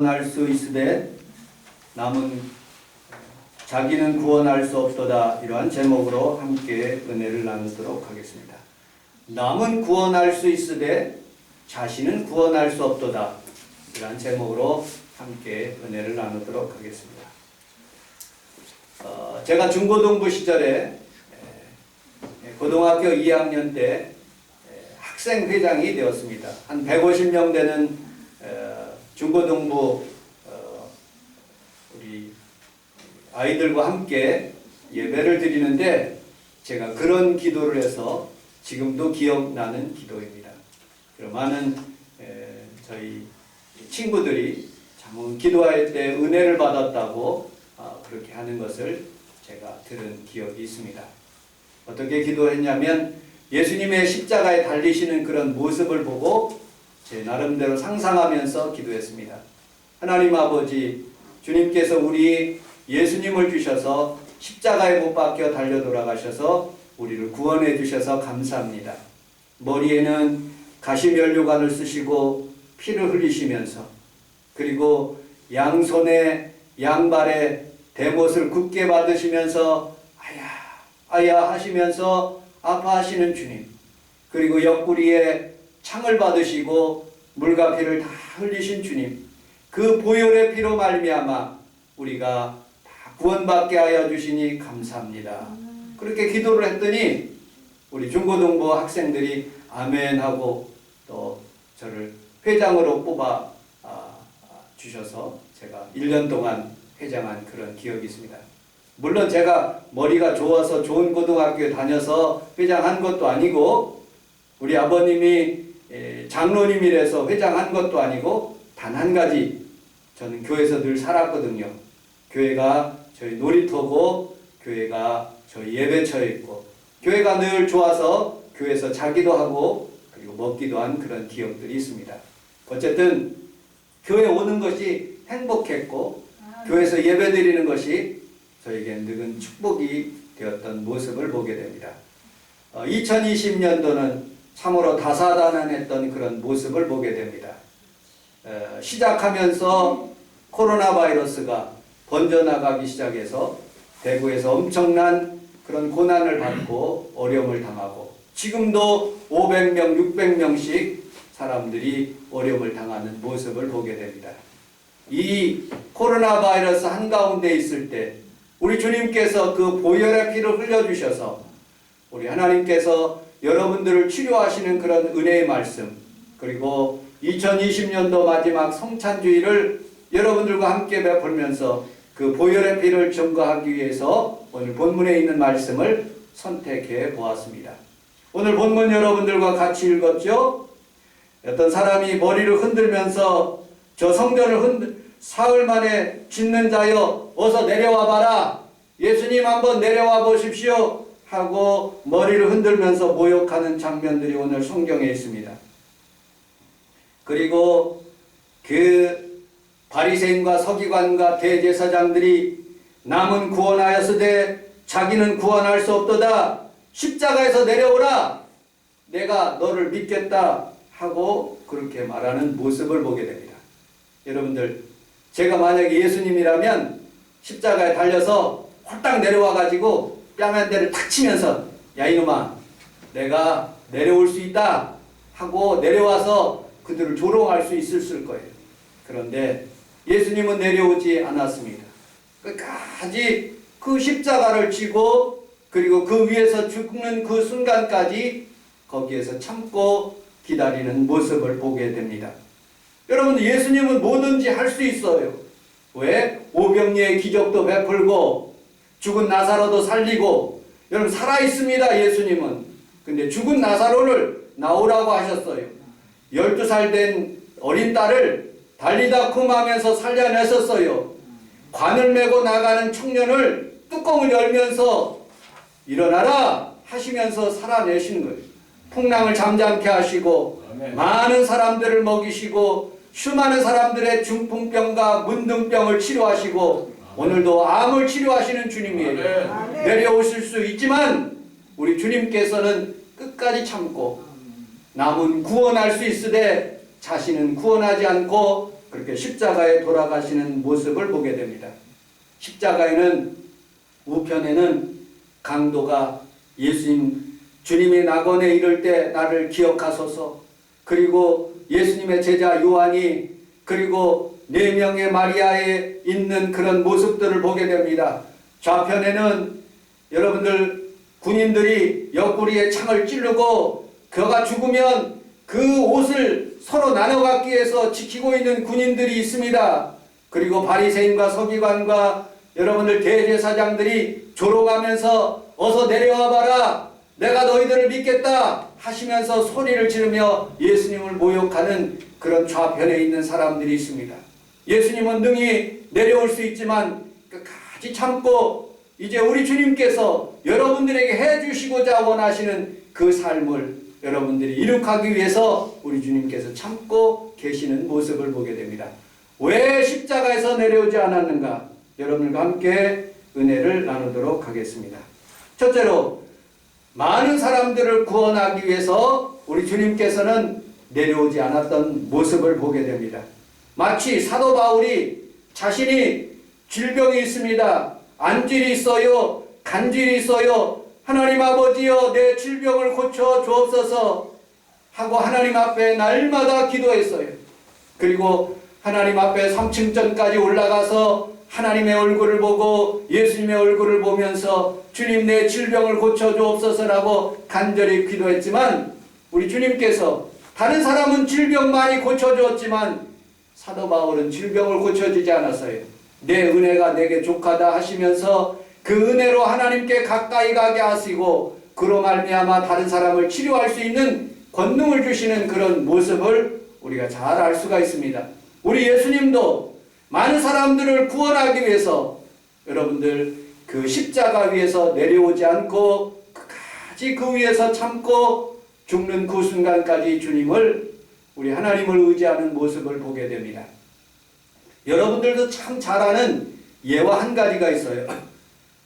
구원할 수 있으되 남은 자기는 구원할 수 없도다. 이러한 제목으로 함께 은혜를 나누도록 하겠습니다. 남은 구원할 수 있으되 자신은 구원할 수 없도다. 이러한 제목으로 함께 은혜를 나누도록 하겠습니다. 제가 중고등부 시절에 고등학교 2학년 때 학생회장이 되었습니다. 한 150명 되는 중고등부 우리 아이들과 함께 예배를 드리는데 제가 그런 기도를 해서 지금도 기억나는 기도입니다. 많은 저희 친구들이 참 기도할 때 은혜를 받았다고 그렇게 하는 것을 제가 들은 기억이 있습니다. 어떻게 기도했냐면 예수님의 십자가에 달리시는 그런 모습을 보고 제 나름대로 상상하면서 기도했습니다. 하나님 아버지, 주님께서 우리 예수님을 주셔서 십자가에 못 박혀 달려 돌아가셔서 우리를 구원해 주셔서 감사합니다. 머리에는 가시면류관을 쓰시고 피를 흘리시면서 그리고 양손에 양발에 대못을 굳게 받으시면서 아야 하시면서 아파하시는 주님, 그리고 옆구리에 창을 받으시고 물과 피를 다 흘리신 주님, 그 보혈의 피로 말미암아 우리가 다 구원받게 하여 주시니 감사합니다. 그렇게 기도를 했더니 우리 중고등부 학생들이 아멘 하고 또 저를 회장으로 뽑아 주셔서 제가 1년 동안 회장한 그런 기억이 있습니다. 물론 제가 머리가 좋아서 좋은 고등학교에 다녀서 회장한 것도 아니고 우리 아버님이 장로님이라서 회장한 것도 아니고 단 한 가지, 저는 교회에서 늘 살았거든요. 교회가 저희 놀이터고 교회가 저희 예배처였고 교회가 늘 좋아서 교회에서 자기도 하고 그리고 먹기도 한 그런 기억들이 있습니다. 어쨌든 교회 오는 것이 행복했고 교회에서 예배 드리는 것이 저에겐 늘 축복이 되었던 모습을 보게 됩니다. 2020년도는 참으로 다사다난했던 그런 모습을 보게 됩니다. 시작하면서 코로나 바이러스가 번져나가기 시작해서 대구에서 엄청난 그런 고난을 받고 어려움을 당하고 지금도 500명, 600명씩 사람들이 어려움을 당하는 모습을 보게 됩니다. 이 코로나 바이러스 한가운데 있을 때 우리 주님께서 그 보혈의 피를 흘려주셔서 우리 하나님께서 여러분들을 치료하시는 그런 은혜의 말씀, 그리고 2020년도 마지막 성찬주의를 여러분들과 함께 베풀면서 그 보혈의 피를 증거하기 위해서 오늘 본문에 있는 말씀을 선택해 보았습니다. 오늘 본문 여러분들과 같이 읽었죠? 어떤 사람이 머리를 흔들면서 저 성전을 사흘 만에 짓는 자여 어서 내려와 봐라. 예수님 한번 내려와 보십시오. 하고 머리를 흔들면서 모욕하는 장면들이 오늘 성경에 있습니다. 그리고 그 바리새인과 서기관과 대제사장들이 남은 구원하였으되 자기는 구원할 수 없도다. 십자가에서 내려오라. 내가 너를 믿겠다. 하고 그렇게 말하는 모습을 보게 됩니다. 여러분들, 제가 만약에 예수님이라면 십자가에 달려서 홀딱 내려와 가지고 뺨 한 대를 탁 치면서 야 이놈아 내가 내려올 수 있다 하고 내려와서 그들을 조롱할 수 있을 거예요. 그런데 예수님은 내려오지 않았습니다. 끝까지 그 십자가를 지고 그리고 그 위에서 죽는 그 순간까지 거기에서 참고 기다리는 모습을 보게 됩니다. 여러분, 예수님은 뭐든지 할 수 있어요. 왜? 오병이의 기적도 베풀고 죽은 나사로도 살리고, 여러분 살아있습니다. 예수님은. 근데 죽은 나사로를 나오라고 하셨어요. 12살 된 어린 딸을 달리다 쿰하면서 살려냈었어요. 관을 메고 나가는 청년을 뚜껑을 열면서 일어나라 하시면서 살아내시는 거예요. 풍랑을 잠잠케 하시고 많은 사람들을 먹이시고 수많은 사람들의 중풍병과 문둥병을 치료하시고 오늘도 암을 치료하시는 주님이에요. 내려오실 수 있지만 우리 주님께서는 끝까지 참고 남은 구원할 수 있으되 자신은 구원하지 않고 그렇게 십자가에 돌아가시는 모습을 보게 됩니다. 십자가에는 우편에는 강도가 예수님 주님이 낙원에 이를 때 나를 기억하소서, 그리고 예수님의 제자 요한이, 그리고 4명의 마리아에 있는 그런 모습들을 보게 됩니다. 좌편에는 여러분들 군인들이 옆구리에 창을 찌르고 그가 죽으면 그 옷을 서로 나눠 갖기 위해서 지키고 있는 군인들이 있습니다. 그리고 바리새인과 서기관과 여러분들 대제사장들이 조롱하면서 어서 내려와 봐라, 내가 너희들을 믿겠다 하시면서 소리를 지르며 예수님을 모욕하는 그런 좌편에 있는 사람들이 있습니다. 예수님은 능히 내려올 수 있지만 끝까지 참고 이제 우리 주님께서 여러분들에게 해주시고자 원하시는 그 삶을 여러분들이 이룩하기 위해서 우리 주님께서 참고 계시는 모습을 보게 됩니다. 왜 십자가에서 내려오지 않았는가? 여러분과 함께 은혜를 나누도록 하겠습니다. 첫째로, 많은 사람들을 구원하기 위해서 우리 주님께서는 내려오지 않았던 모습을 보게 됩니다. 마치 사도 바울이 자신이 질병이 있습니다, 안질이 있어요, 간질이 있어요, 하나님 아버지여 내 질병을 고쳐 주옵소서 하고 하나님 앞에 날마다 기도했어요. 그리고 하나님 앞에 3층전까지 올라가서 하나님의 얼굴을 보고 예수님의 얼굴을 보면서 주님 내 질병을 고쳐 주옵소서라고 간절히 기도했지만, 우리 주님께서 다른 사람은 질병 많이 고쳐 주었지만 사도 바울은 질병을 고쳐주지 않았어요. 내 은혜가 내게 족하다 하시면서 그 은혜로 하나님께 가까이 가게 하시고 그로 말미암아 다른 사람을 치료할 수 있는 권능을 주시는 그런 모습을 우리가 잘 알 수가 있습니다. 우리 예수님도 많은 사람들을 구원하기 위해서 여러분들 그 십자가 위에서 내려오지 않고 끝까지 그 위에서 참고 죽는 그 순간까지 주님을, 우리 하나님을 의지하는 모습을 보게 됩니다. 여러분들도 참 잘 아는 예화 한 가지가 있어요.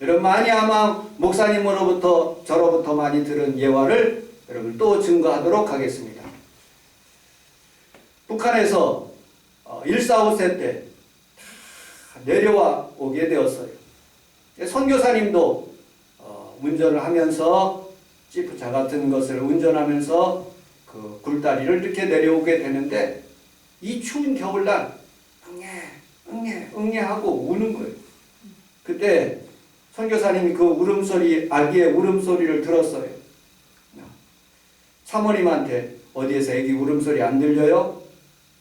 여러분 많이 아마 목사님으로부터 저로부터 많이 들은 예화를 여러분 또 증거하도록 하겠습니다. 북한에서 145세 때 내려와 오게 되었어요. 선교사님도 운전을 하면서 지프차 같은 것을 운전하면서 그 굴다리를 이렇게 내려오게 되는데 이 추운 겨울날 응애 하고 우는 거예요. 그때 선교사님이 그 울음소리, 아기의 울음소리를 들었어요. 사모님한테 어디에서 아기 울음소리 안 들려요?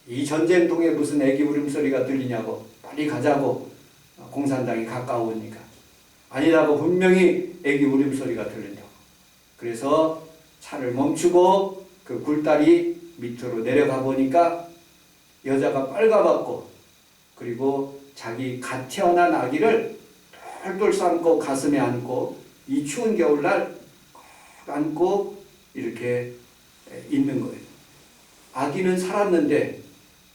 이 전쟁통에 무슨 아기 울음소리가 들리냐고, 빨리 가자고, 공산당이 가까우니까. 아니라고, 분명히 아기 울음소리가 들린다고. 그래서 차를 멈추고 그 굴다리 밑으로 내려가 보니까 여자가 빨가벗고, 그리고 자기 갓 태어난 아기를 똘똘 싸안고 가슴에 안고 이 추운 겨울날 안고 이렇게 있는 거예요. 아기는 살았는데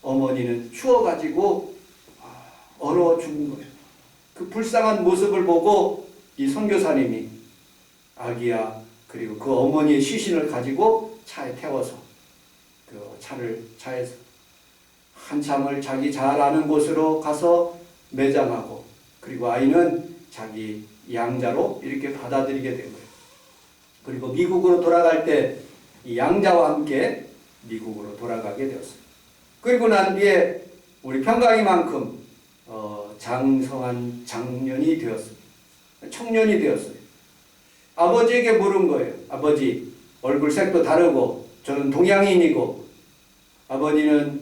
어머니는 추워가지고 얼어 죽은 거예요. 그 불쌍한 모습을 보고 이 선교사님이 아기야, 그리고 그 어머니의 시신을 가지고 차에 태워서 그 차에서 한참을 자기 잘 아는 곳으로 가서 매장하고, 그리고 아이는 자기 양자로 이렇게 받아들이게 된 거예요. 그리고 미국으로 돌아갈 때 이 양자와 함께 미국으로 돌아가게 되었어요. 그리고 난 뒤에 우리 평강이만큼 장성한 장년이 되었어요. 청년이 되었어요. 아버지에게 물은 거예요. 아버지, 얼굴색도 다르고 저는 동양인이고 아버지는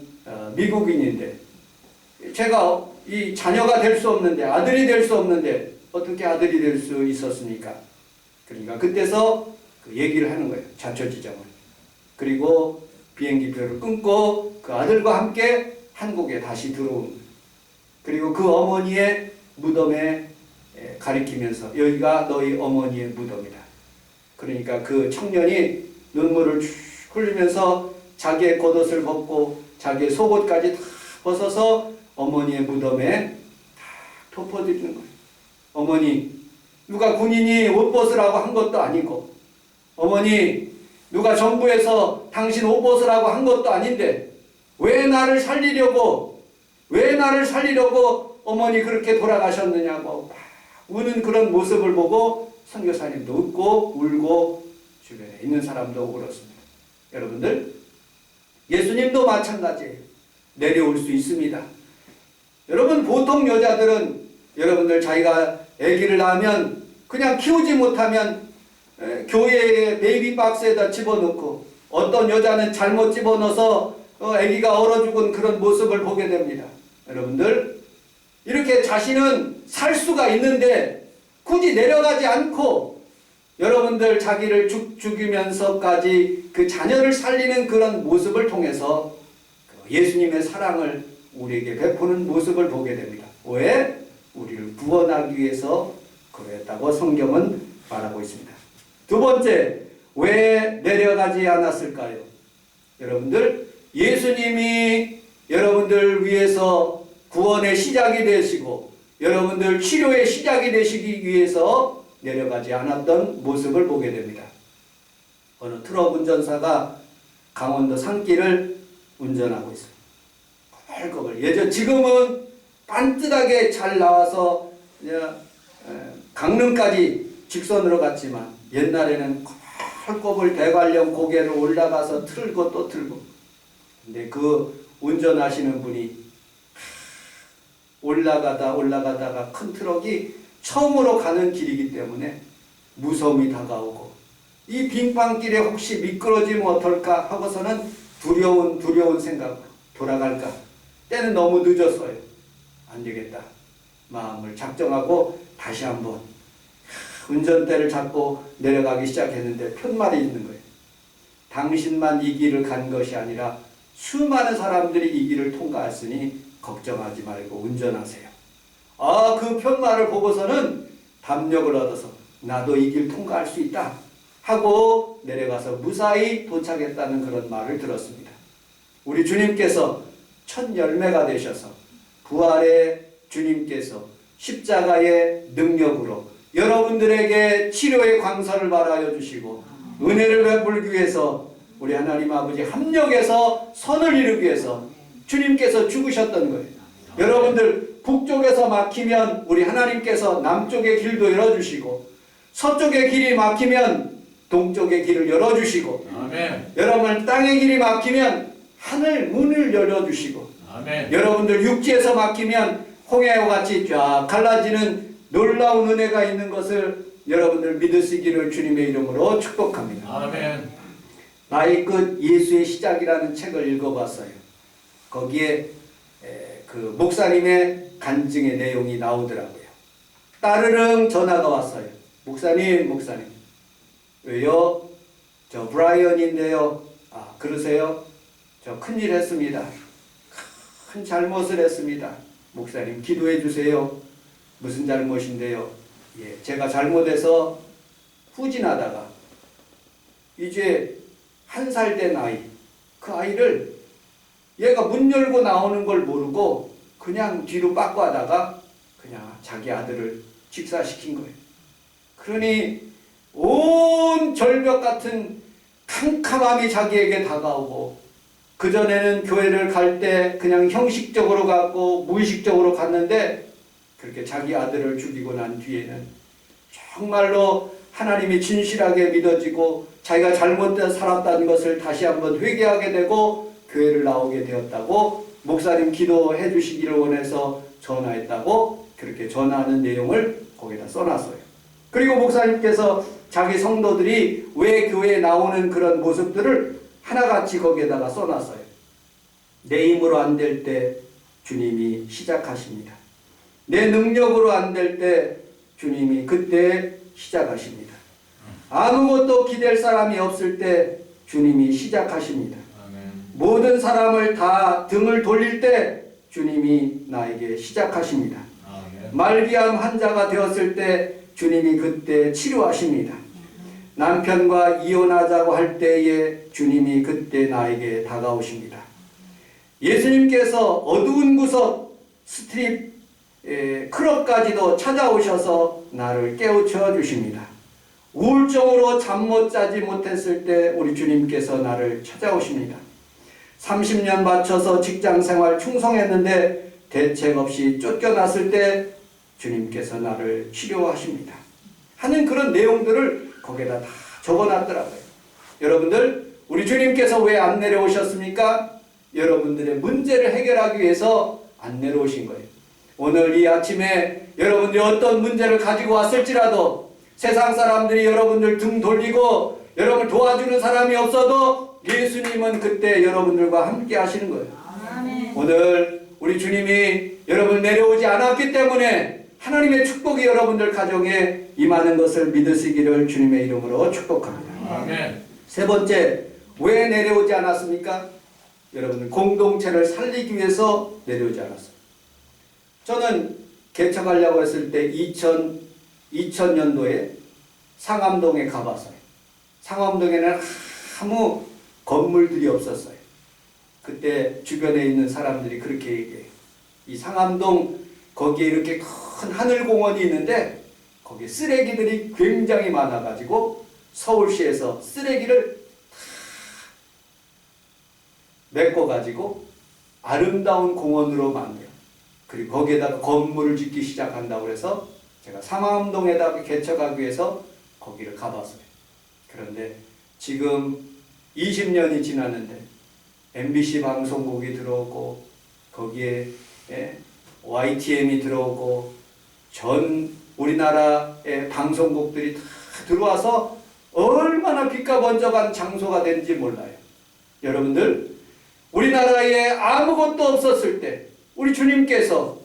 미국인인데 제가 이 자녀가 될 수 없는데, 아들이 될 수 없는데 어떻게 아들이 될 수 있었습니까? 그러니까 그때서 그 얘기를 하는 거예요. 자초지종을. 그리고 비행기표를 끊고 그 아들과 함께 한국에 다시 들어온 거예요. 그리고 그 어머니의 무덤에 가리키면서 여기가 너희 어머니의 무덤이다. 그러니까 그 청년이 눈물을 쭉 흘리면서 자기의 겉옷을 벗고 자기의 속옷까지 다 벗어서 어머니의 무덤에 다 덮어드리는 거예요. 어머니, 누가 군인이 옷 벗으라고 한 것도 아니고, 어머니, 누가 정부에서 당신 옷 벗으라고 한 것도 아닌데 왜 나를 살리려고 왜 나를 살리려고 어머니 그렇게 돌아가셨느냐고 막 우는 그런 모습을 보고 선교사님도 웃고 울고 주변에 있는 사람도 울었습니다. 여러분들, 예수님도 마찬가지예요. 내려올 수 있습니다. 여러분, 보통 여자들은 여러분들 자기가 아기를 낳으면 그냥 키우지 못하면 교회의 베이비 박스에다 집어넣고, 어떤 여자는 잘못 집어넣어서 아기가 얼어 죽은 그런 모습을 보게 됩니다. 여러분들, 이렇게 자신은 살 수가 있는데 굳이 내려가지 않고 여러분들 자기를 죽이면서까지 그 자녀를 살리는 그런 모습을 통해서 예수님의 사랑을 우리에게 베푸는 모습을 보게 됩니다. 왜? 우리를 구원하기 위해서 그랬다고 성경은 말하고 있습니다. 두 번째, 왜 내려가지 않았을까요? 여러분들, 예수님이 여러분들 위해서 구원의 시작이 되시고 여러분들 치료의 시작이 되시기 위해서 내려가지 않았던 모습을 보게 됩니다. 어느 트럭 운전사가 강원도 산길을 운전하고 있어요. 거벌거벌. 지금은 반듯하게 잘 나와서 강릉까지 직선으로 갔지만 옛날에는 거벌거벌 대관령 고개를 올라가서 틀고 또 틀고. 근데 그 운전하시는 분이 올라가다가 큰 트럭이 처음으로 가는 길이기 때문에 무서움이 다가오고, 이 빙판길에 혹시 미끄러지면 어떨까 하고서는 두려운 생각, 돌아갈까. 때는 너무 늦었어요. 안 되겠다. 마음을 작정하고 다시 한번 운전대를 잡고 내려가기 시작했는데 편말이 있는 거예요. 당신만 이 길을 간 것이 아니라 수많은 사람들이 이 길을 통과했으니 걱정하지 말고 운전하세요. 그 편말을 보고서는 담력을 얻어서 나도 이 길 통과할 수 있다 하고 내려가서 무사히 도착했다는 그런 말을 들었습니다. 우리 주님께서 첫 열매가 되셔서 부활의 주님께서 십자가의 능력으로 여러분들에게 치료의 광선을 발하여 주시고 은혜를 베풀기 위해서 우리 하나님 아버지 합력해서 선을 이루기 위해서 주님께서 죽으셨던 거예요. 여러분들, 북쪽에서 막히면 우리 하나님께서 남쪽의 길도 열어주시고, 서쪽의 길이 막히면 동쪽의 길을 열어주시고, 아멘. 여러분 땅의 길이 막히면 하늘 문을 열어주시고, 아멘. 여러분들 육지에서 막히면 홍해와 같이 쫙 갈라지는 놀라운 은혜가 있는 것을 여러분들 믿으시기를 주님의 이름으로 축복합니다. 아멘. 나의 끝 예수의 시작이라는 책을 읽어봤어요. 거기에 그 목사님의 간증의 내용이 나오더라고요. 따르릉 전화가 왔어요. 목사님. 왜요? 저 브라이언인데요. 그러세요? 저 큰일 했습니다. 큰 잘못을 했습니다. 목사님 기도해 주세요. 무슨 잘못인데요? 제가 잘못해서 후진하다가 이제 1살 된 아이, 그 아이를 얘가 문 열고 나오는 걸 모르고 그냥 뒤로 빠꾸 하다가 그냥 자기 아들을 직사시킨 거예요. 그러니 온 절벽 같은 캄캄함이 자기에게 다가오고, 그전에는 교회를 갈 때 그냥 형식적으로 갔고 무의식적으로 갔는데 그렇게 자기 아들을 죽이고 난 뒤에는 정말로 하나님이 진실하게 믿어지고 자기가 잘못된 살았다는 것을 다시 한번 회개하게 되고 교회를 나오게 되었다고, 목사님 기도해 주시기를 원해서 전화했다고 그렇게 전화하는 내용을 거기다 써놨어요. 그리고 목사님께서 자기 성도들이 왜 교회에 나오는 그런 모습들을 하나같이 거기에다가 써놨어요. 내 힘으로 안 될 때 주님이 시작하십니다. 내 능력으로 안 될 때 주님이 그때 시작하십니다. 아무것도 기댈 사람이 없을 때 주님이 시작하십니다. 아멘. 모든 사람을 다 등을 돌릴 때 주님이 나에게 시작하십니다. 아멘. 말기암 환자가 되었을 때 주님이 그때 치료하십니다. 남편과 이혼하자고 할 때에 주님이 그때 나에게 다가오십니다. 예수님께서 어두운 구석 스트립 클럽까지도 찾아오셔서 나를 깨우쳐 주십니다. 우울증으로 잠 못 자지 못했을 때 우리 주님께서 나를 찾아오십니다. 30년 바쳐서 직장생활 충성했는데 대책 없이 쫓겨났을 때 주님께서 나를 치료하십니다 하는 그런 내용들을 거기에다 다 적어놨더라고요. 여러분들, 우리 주님께서 왜 안 내려오셨습니까? 여러분들의 문제를 해결하기 위해서 안 내려오신 거예요. 오늘 이 아침에 여러분들이 어떤 문제를 가지고 왔을지라도 세상 사람들이 여러분들 등 돌리고 여러분을 도와주는 사람이 없어도 예수님은 그때 여러분들과 함께 하시는 거예요. 아멘. 오늘 우리 주님이 여러분 내려오지 않았기 때문에 하나님의 축복이 여러분들 가정에 임하는 것을 믿으시기를 주님의 이름으로 축복합니다. 아멘. 세 번째, 왜 내려오지 않았습니까? 여러분들 공동체를 살리기 위해서 내려오지 않았어요. 저는 개척하려고 했을 때 2000년도에 상암동에 가봤어요. 상암동에는 아무 건물들이 없었어요. 그때 주변에 있는 사람들이 그렇게 얘기해요. 이 상암동 거기에 이렇게 큰 하늘공원이 있는데 거기에 쓰레기들이 굉장히 많아가지고 서울시에서 쓰레기를 다 메꿔가지고 아름다운 공원으로 만들어요. 그리고 거기에다가 건물을 짓기 시작한다고 해서 제가 상암동에다가 개척하기 위해서 거기를 가봤어요. 그런데 지금 20년이 지났는데 MBC 방송국이 들어오고 거기에 YTN이 들어오고 전 우리나라의 방송국들이 다 들어와서 얼마나 빛과 번쩍한 장소가 된지 몰라요. 여러분들, 우리나라에 아무것도 없었을 때 우리 주님께서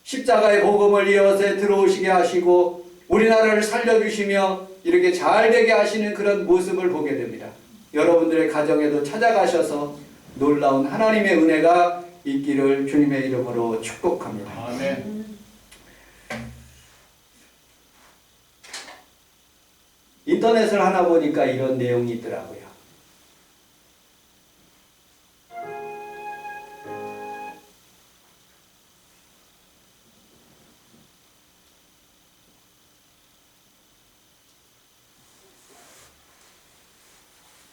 십자가의 복음을 이어서 들어오시게 하시고 우리나라를 살려주시며 이렇게 잘 되게 하시는 그런 모습을 보게 됩니다. 여러분들의 가정에도 찾아가셔서 놀라운 하나님의 은혜가 있기를 주님의 이름으로 축복합니다. 아멘. 인터넷을 하나 보니까 이런 내용이 있더라고요.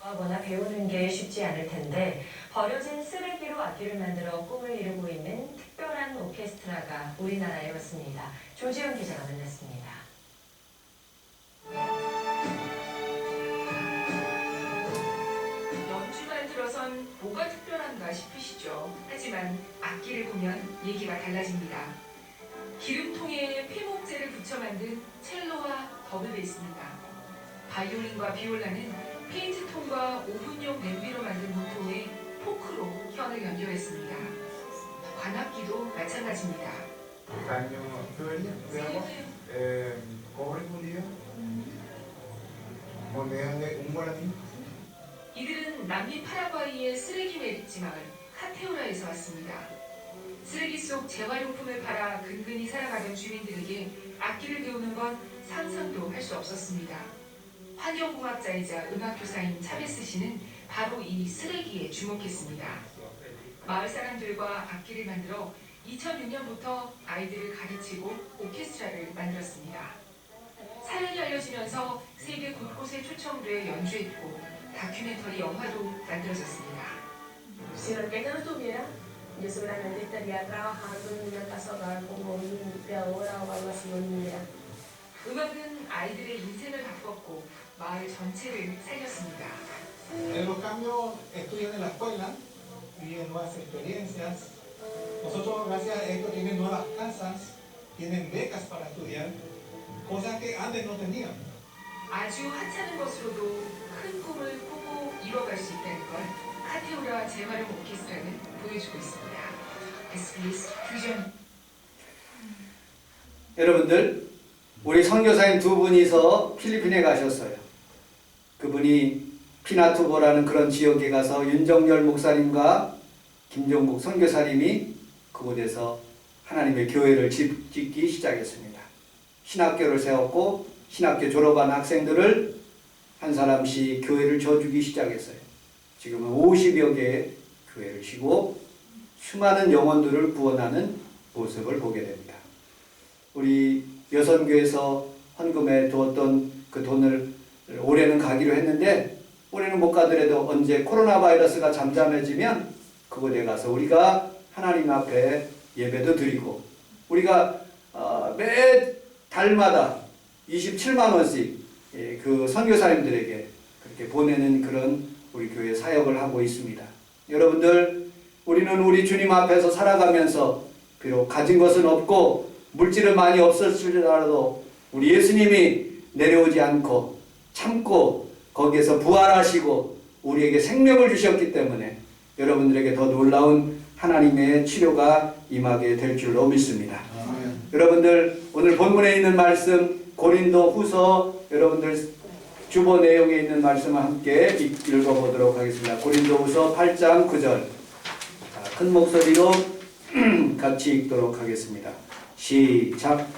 하거나 배우는 게 쉽지 않을 텐데 버려진 쓰레기로 악기를 만들어 꿈을 이루고 있는 특별한 오케스트라가 우리나라에 왔습니다. 조지현 기자가 만났습니다. 연주만 들어선 뭐가 특별한가 싶으시죠? 하지만 악기를 보면 얘기가 달라집니다. 기름통에 폐목재를 붙여 만든 첼로와 더블 베이스입니다. 바이올린과 비올라는 페인트통과 오븐용 냄비로 만든 모토에 포크로 현을 연결했습니다. 관악기도 마찬가지입니다. Caño tubería, digamos, cobre fundido, monedas de un guaraní. 이들은 남미 파라과이의 쓰레기 매립지 마을 카테오라에서 왔습니다. 쓰레기 속 재활용품을 팔아 근근히 살아가던 주민들에게 악기를 배우는 건 상상도 할 수 없었습니다. 환경공학자이자 음악교사인 차베스 씨는 바로 이 쓰레기에 주목했습니다. 마을 사람들과 악기를 만들어 2006년부터 아이들을 가르치고 오케스트라를 만들었습니다. 사연이 알려지면서 세계 곳곳에 초청돼 연주했고 다큐멘터리 영화도 만들어졌습니다. Si la orquesta no estuviera, yo seguramente estaría trabajando en una casa hogar como limpiadora o algo así, o niñera. 음악은 아이들의 인생을 바꿨고 마을 전체를 살렸습니다. En los cambios estudian en la escuela, viven nuevas experiencias. Nosotros, gracias a esto, tienen nuevas casas, tienen becas para estudiar, cosas que antes no tenían. 아주 하찮은 것으로도 큰 꿈을 꾸고 이뤄갈 수 있다는 걸 카테오라 재활용 오케스트라는 보여주고 있습니다. SBS 퓨전. 여러분들, 우리 선교사님 두 분이서 필리핀에 가셨어요. 그분이 피나투보라는 그런 지역에 가서 윤정열 목사님과 김종국 선교사님이 그곳에서 하나님의 교회를 짓기 시작했습니다. 신학교를 세웠고 신학교 졸업한 학생들을 한 사람씩 교회를 져주기 시작했어요. 지금은 50여 개의 교회를 지고 수많은 영혼들을 구원하는 모습을 보게 됩니다. 우리 여선교에서 헌금에 두었던 그 돈을 올해는 가기로 했는데 올해는 못 가더라도 언제 코로나 바이러스가 잠잠해지면 그곳에 가서 우리가 하나님 앞에 예배도 드리고 우리가 매 달마다 27만 원씩 그 선교사님들에게 그렇게 보내는 그런 우리 교회 사역을 하고 있습니다. 여러분들, 우리는 우리 주님 앞에서 살아가면서 비록 가진 것은 없고 물질은 많이 없었을지라도 우리 예수님이 내려오지 않고 참고 거기에서 부활하시고 우리에게 생명을 주셨기 때문에 여러분들에게 더 놀라운 하나님의 치료가 임하게 될 줄로 믿습니다. 아멘. 여러분들, 오늘 본문에 있는 말씀 고린도 후서 여러분들 주보 내용에 있는 말씀을 함께 읽어보도록 하겠습니다. 고린도 후서 8장 9절. 큰 목소리로 같이 읽도록 하겠습니다. 시작.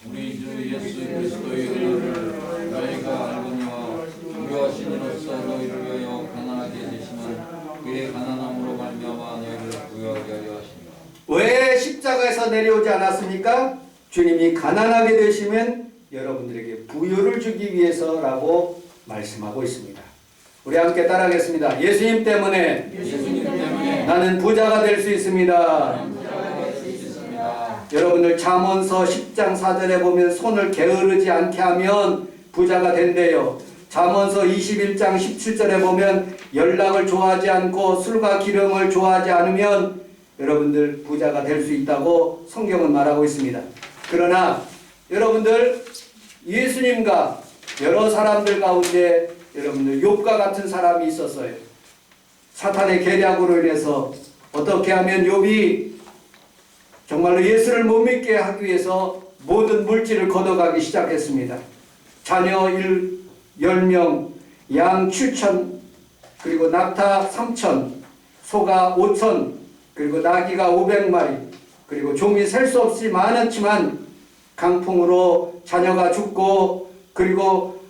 우리 주 예수 그리스도의 은혜를 너희가 알거니와 부요하신 이로써 너희를 위하여 가난하게 되시는 그의 가난함으로 말미암아 너희를 부요하게 하려 하십니다. 왜 십자가에서 내려오지 않았습니까? 주님이 가난하게 되시면 여러분들에게 부요를 주기 위해서라고 말씀하고 있습니다. 우리 함께 따라하겠습니다. 예수님 때문에 나는 부자가 될 수 있습니다. 여러분들 잠언서 10장 4절에 보면 손을 게으르지 않게 하면 부자가 된대요. 잠언서 21장 17절에 보면 연락을 좋아하지 않고 술과 기름을 좋아하지 않으면 여러분들 부자가 될 수 있다고 성경은 말하고 있습니다. 그러나 여러분들 예수님과 여러 사람들 가운데 여러분들 욥과 같은 사람이 있었어요. 사탄의 계략으로 인해서 어떻게 하면 욥이 정말로 예수를 못 믿게 하기 위해서 모든 물질을 걷어가기 시작했습니다. 자녀 10명, 양 7천, 그리고 낙타 3천, 소가 5천, 그리고 나귀가 500마리, 그리고 종이 셀 수 없이 많았지만 강풍으로 자녀가 죽고 그리고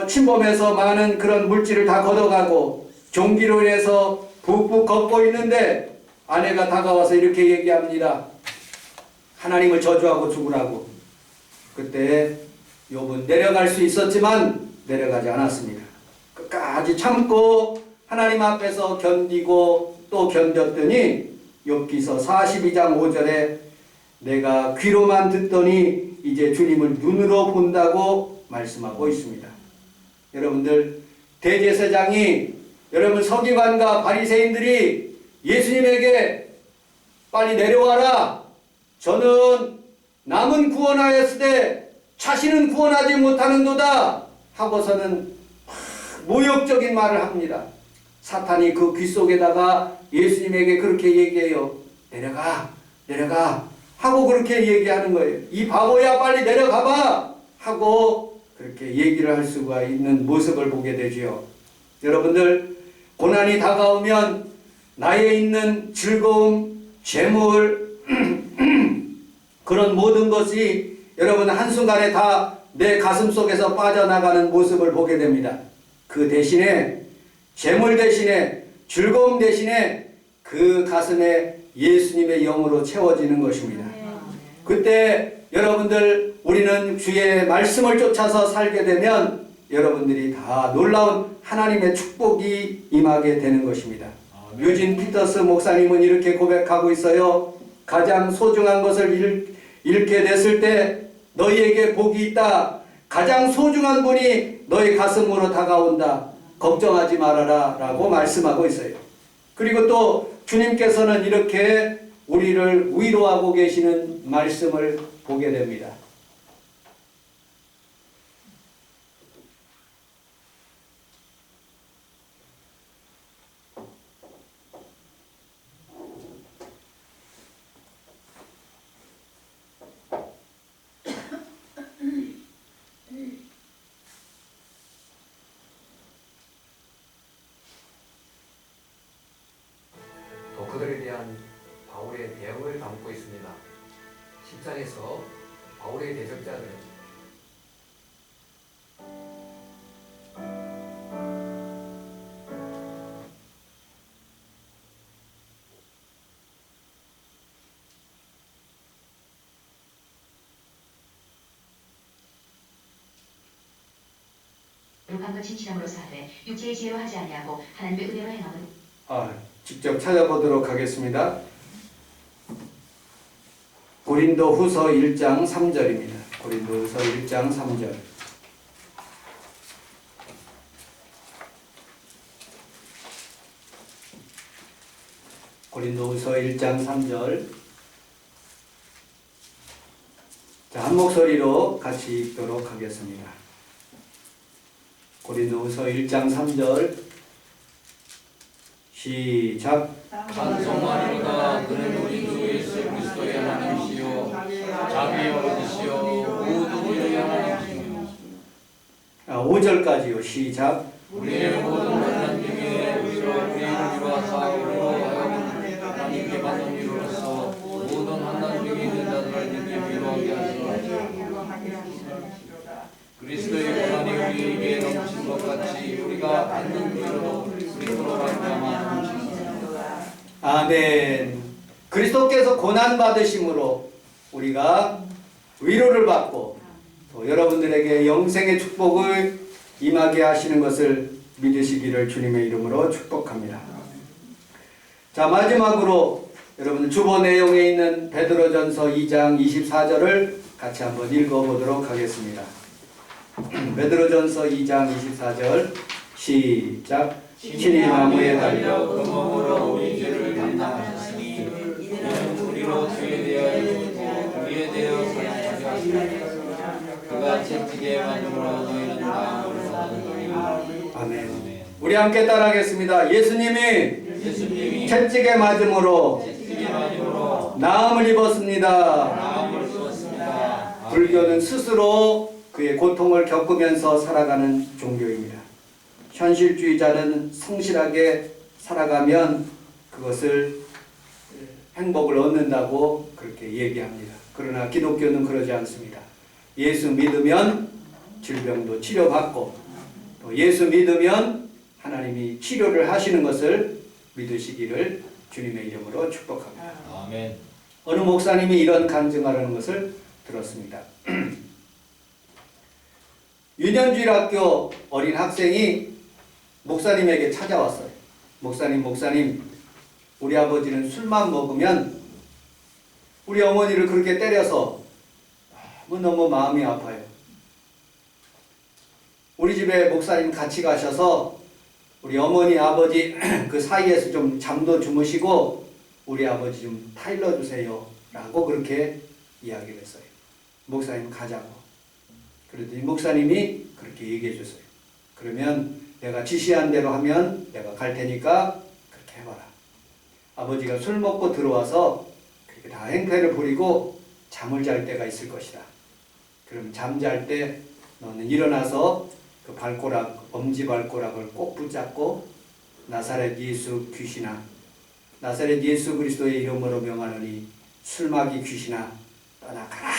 침범해서 많은 그런 물질을 다 걷어가고 종기로 인해서 푹푹 걷고 있는데 아내가 다가와서 이렇게 얘기합니다. 하나님을 저주하고 죽으라고. 그때 욥은 내려갈 수 있었지만 내려가지 않았습니다. 끝까지 참고 하나님 앞에서 견디고 또 견뎠더니 욥기서 42장 5절에 내가 귀로만 듣더니 이제 주님을 눈으로 본다고 말씀하고 있습니다. 여러분들, 대제사장이 여러분 서기관과 바리새인들이 예수님에게 빨리 내려와라. 저는 남은 구원하였으되 자신은 구원하지 못하는도다 하고서는 모욕적인 말을 합니다. 사탄이 그 귀 속에다가 예수님에게 그렇게 얘기해요. 내려가, 내려가 하고 그렇게 얘기하는 거예요. 이 바보야 빨리 내려가봐 하고 그렇게 얘기를 할 수가 있는 모습을 보게 되지요. 여러분들, 고난이 다가오면 나에 있는 즐거움, 재물 그런 모든 것이 여러분 한순간에 다 내 가슴 속에서 빠져나가는 모습을 보게 됩니다. 그 대신에 재물 대신에 즐거움 대신에 그 가슴에 예수님의 영으로 채워지는 것입니다. 그때 여러분들, 우리는 주의 말씀을 쫓아서 살게 되면 여러분들이 다 놀라운 하나님의 축복이 임하게 되는 것입니다. 유진 피터스 목사님은 이렇게 고백하고 있어요. 가장 소중한 것을 잃게 됐을 때 너희에게 복이 있다. 가장 소중한 분이 너희 가슴으로 다가온다. 걱정하지 말아라 라고 말씀하고 있어요. 그리고 또 주님께서는 이렇게 우리를 위로하고 계시는 말씀을 보게 됩니다. 그들에 대한 바울의 대응을 담고 있습니다. 10장에서 바울의 대적자는 욕함과 진실함으로서 하되 육체의 지혜로 하지 아니하고 하나님의 은혜로 행함은 직접 찾아보도록 하겠습니다. 고린도후서 1장 3절입니다. 고린도후서 1장 3절. 고린도후서 1장 3절. 자, 한 목소리로 같이 읽도록 하겠습니다. 고린도후서 1장 3절. 시작. 찬송하리로다. 그는 우리 주 예수 그리스도의 하나님이시요 자비의 어디시요 모든 일의 하나님이시요. 5절까지요. 시작. 우리의 모든 하나님 중에 우리로 우리를 이루어서 우리로 하여금 하나님께 받는 이로써 모든 하나님 중에 있는 자들을 님께 위로하게 하시고 그리스도의 고난이 우리에게 넘친 것 같이 우리가 받는 위로도 그리스도로 말미암아 넘치시리로다. 아멘. 그리스도께서 고난 받으심으로 우리가 위로를 받고 또 여러분들에게 영생의 축복을 임하게 하시는 것을 믿으시기를 주님의 이름으로 축복합니다. 자, 마지막으로 여러분 주보 내용에 있는 베드로전서 2장 24절을 같이 한번 읽어보도록 하겠습니다. 베드로전서 2장 24절 시작. 친히 나무에 달려 그 몸으로 우리 죄를 담당하셨으니 이는 우리로 죄에 대하여 죽고 우리에 대하여 살게 하시니 그가 채찍에 맞음으로 너희는 나음을 얻으리니. 아멘. 우리 함께 따라하겠습니다. 예수님이 채찍에 맞음으로 나음을 입었습니다. 나음을 입었습니다. 불교는 스스로 그의 고통을 겪으면서 살아가는 종교입니다. 현실주의자는 성실하게 살아가면 그것을 행복을 얻는다고 그렇게 얘기합니다. 그러나 기독교는 그러지 않습니다. 예수 믿으면 질병도 치료받고 또 예수 믿으면 하나님이 치료를 하시는 것을 믿으시기를 주님의 이름으로 축복합니다. 아멘. 어느 목사님이 이런 간증하라는 것을 들었습니다. 유년주일학교 어린 학생이 목사님에게 찾아왔어요. 목사님, 우리 아버지는 술만 먹으면 우리 어머니를 그렇게 때려서 너무 마음이 아파요. 우리 집에 목사님 같이 가셔서 우리 어머니, 아버지 그 사이에서 좀 잠도 주무시고 우리 아버지 좀 타일러 주세요 라고 그렇게 이야기를 했어요. 목사님 가자고. 그랬더니 목사님이 그렇게 얘기해 줬어요. 그러면 내가 지시한 대로 하면 내가 갈 테니까 그렇게 해봐라. 아버지가 술 먹고 들어와서 그렇게 다 행패를 부리고 잠을 잘 때가 있을 것이다. 그럼 잠잘 때 너는 일어나서 그 발가락, 엄지발가락을 꼭 붙잡고 나사렛 예수 귀신아, 나사렛 예수 그리스도의 이름으로 명하노니 술마귀 귀신아 떠나가라,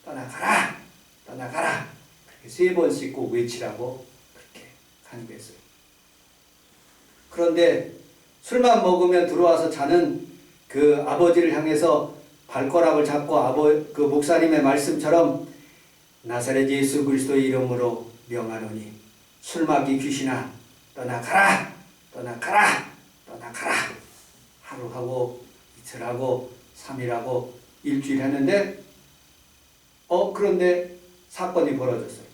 떠나가라, 떠나가라. 그렇게 3번씩 꼭 외치라고 그렇게 간구했어요. 그런데 술만 먹으면 들어와서 자는 그 아버지를 향해서 발가락을 잡고 그 목사님의 말씀처럼 나사렛 예수 그리스도의 이름으로 명하노니 술마귀 귀신아 떠나가라, 떠나가라, 떠나가라. 하루하고 이틀하고 3일하고 일주일 했는데 그런데 사건이 벌어졌어요.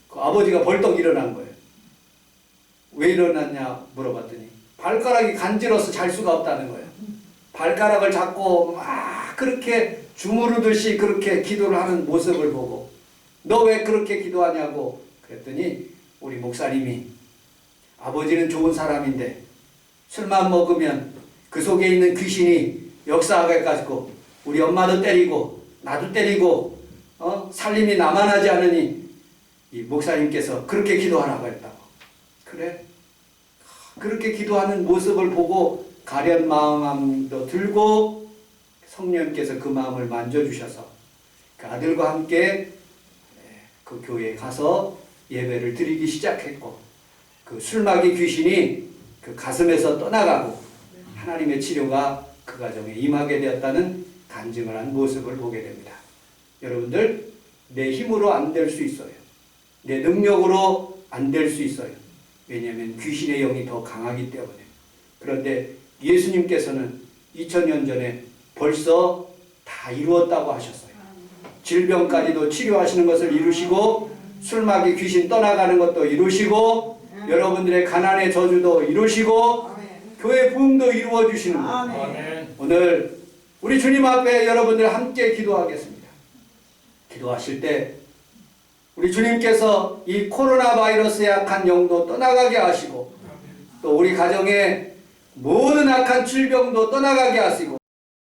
그 아버지가 벌떡 일어난 거예요. 왜 일어났냐 물어봤더니 발가락이 간지러서 잘 수가 없다는 거예요. 발가락을 잡고 막 그렇게 주무르듯이 그렇게 기도를 하는 모습을 보고 너 왜 그렇게 기도하냐고 그랬더니 우리 목사님이 아버지는 좋은 사람인데 술만 먹으면 그 속에 있는 귀신이 역사하게가지고 우리 엄마도 때리고 나도 때리고 살림이 남아나지 않으니 이 목사님께서 그렇게 기도하라고 했다고. 그래? 그렇게 기도하는 모습을 보고 가련 마음도 들고 성령님께서 그 마음을 만져주셔서 그 아들과 함께 그 교회에 가서 예배를 드리기 시작했고 그 술마귀 귀신이 그 가슴에서 떠나가고 하나님의 치료가 그 가정에 임하게 되었다는 간증을 한 모습을 보게 됩니다. 여러분들, 내 힘으로 안 될 수 있어요. 내 능력으로 안 될 수 있어요. 왜냐하면 귀신의 영이 더 강하기 때문에. 그런데 예수님께서는 2000년 전에 벌써 다 이루었다고 하셨어요. 질병까지도 치료하시는 것을 이루시고 술마귀 귀신 떠나가는 것도 이루시고 여러분들의 가난의 저주도 이루시고 교회 부흥도 이루어 주시는 것. 아멘. 오늘 우리 주님 앞에 여러분들 함께 기도하겠습니다. 기도하실 때 우리 주님께서 이 코로나 바이러스의 악한 영도 떠나가게 하시고 또 우리 가정의 모든 악한 질병도 떠나가게 하시고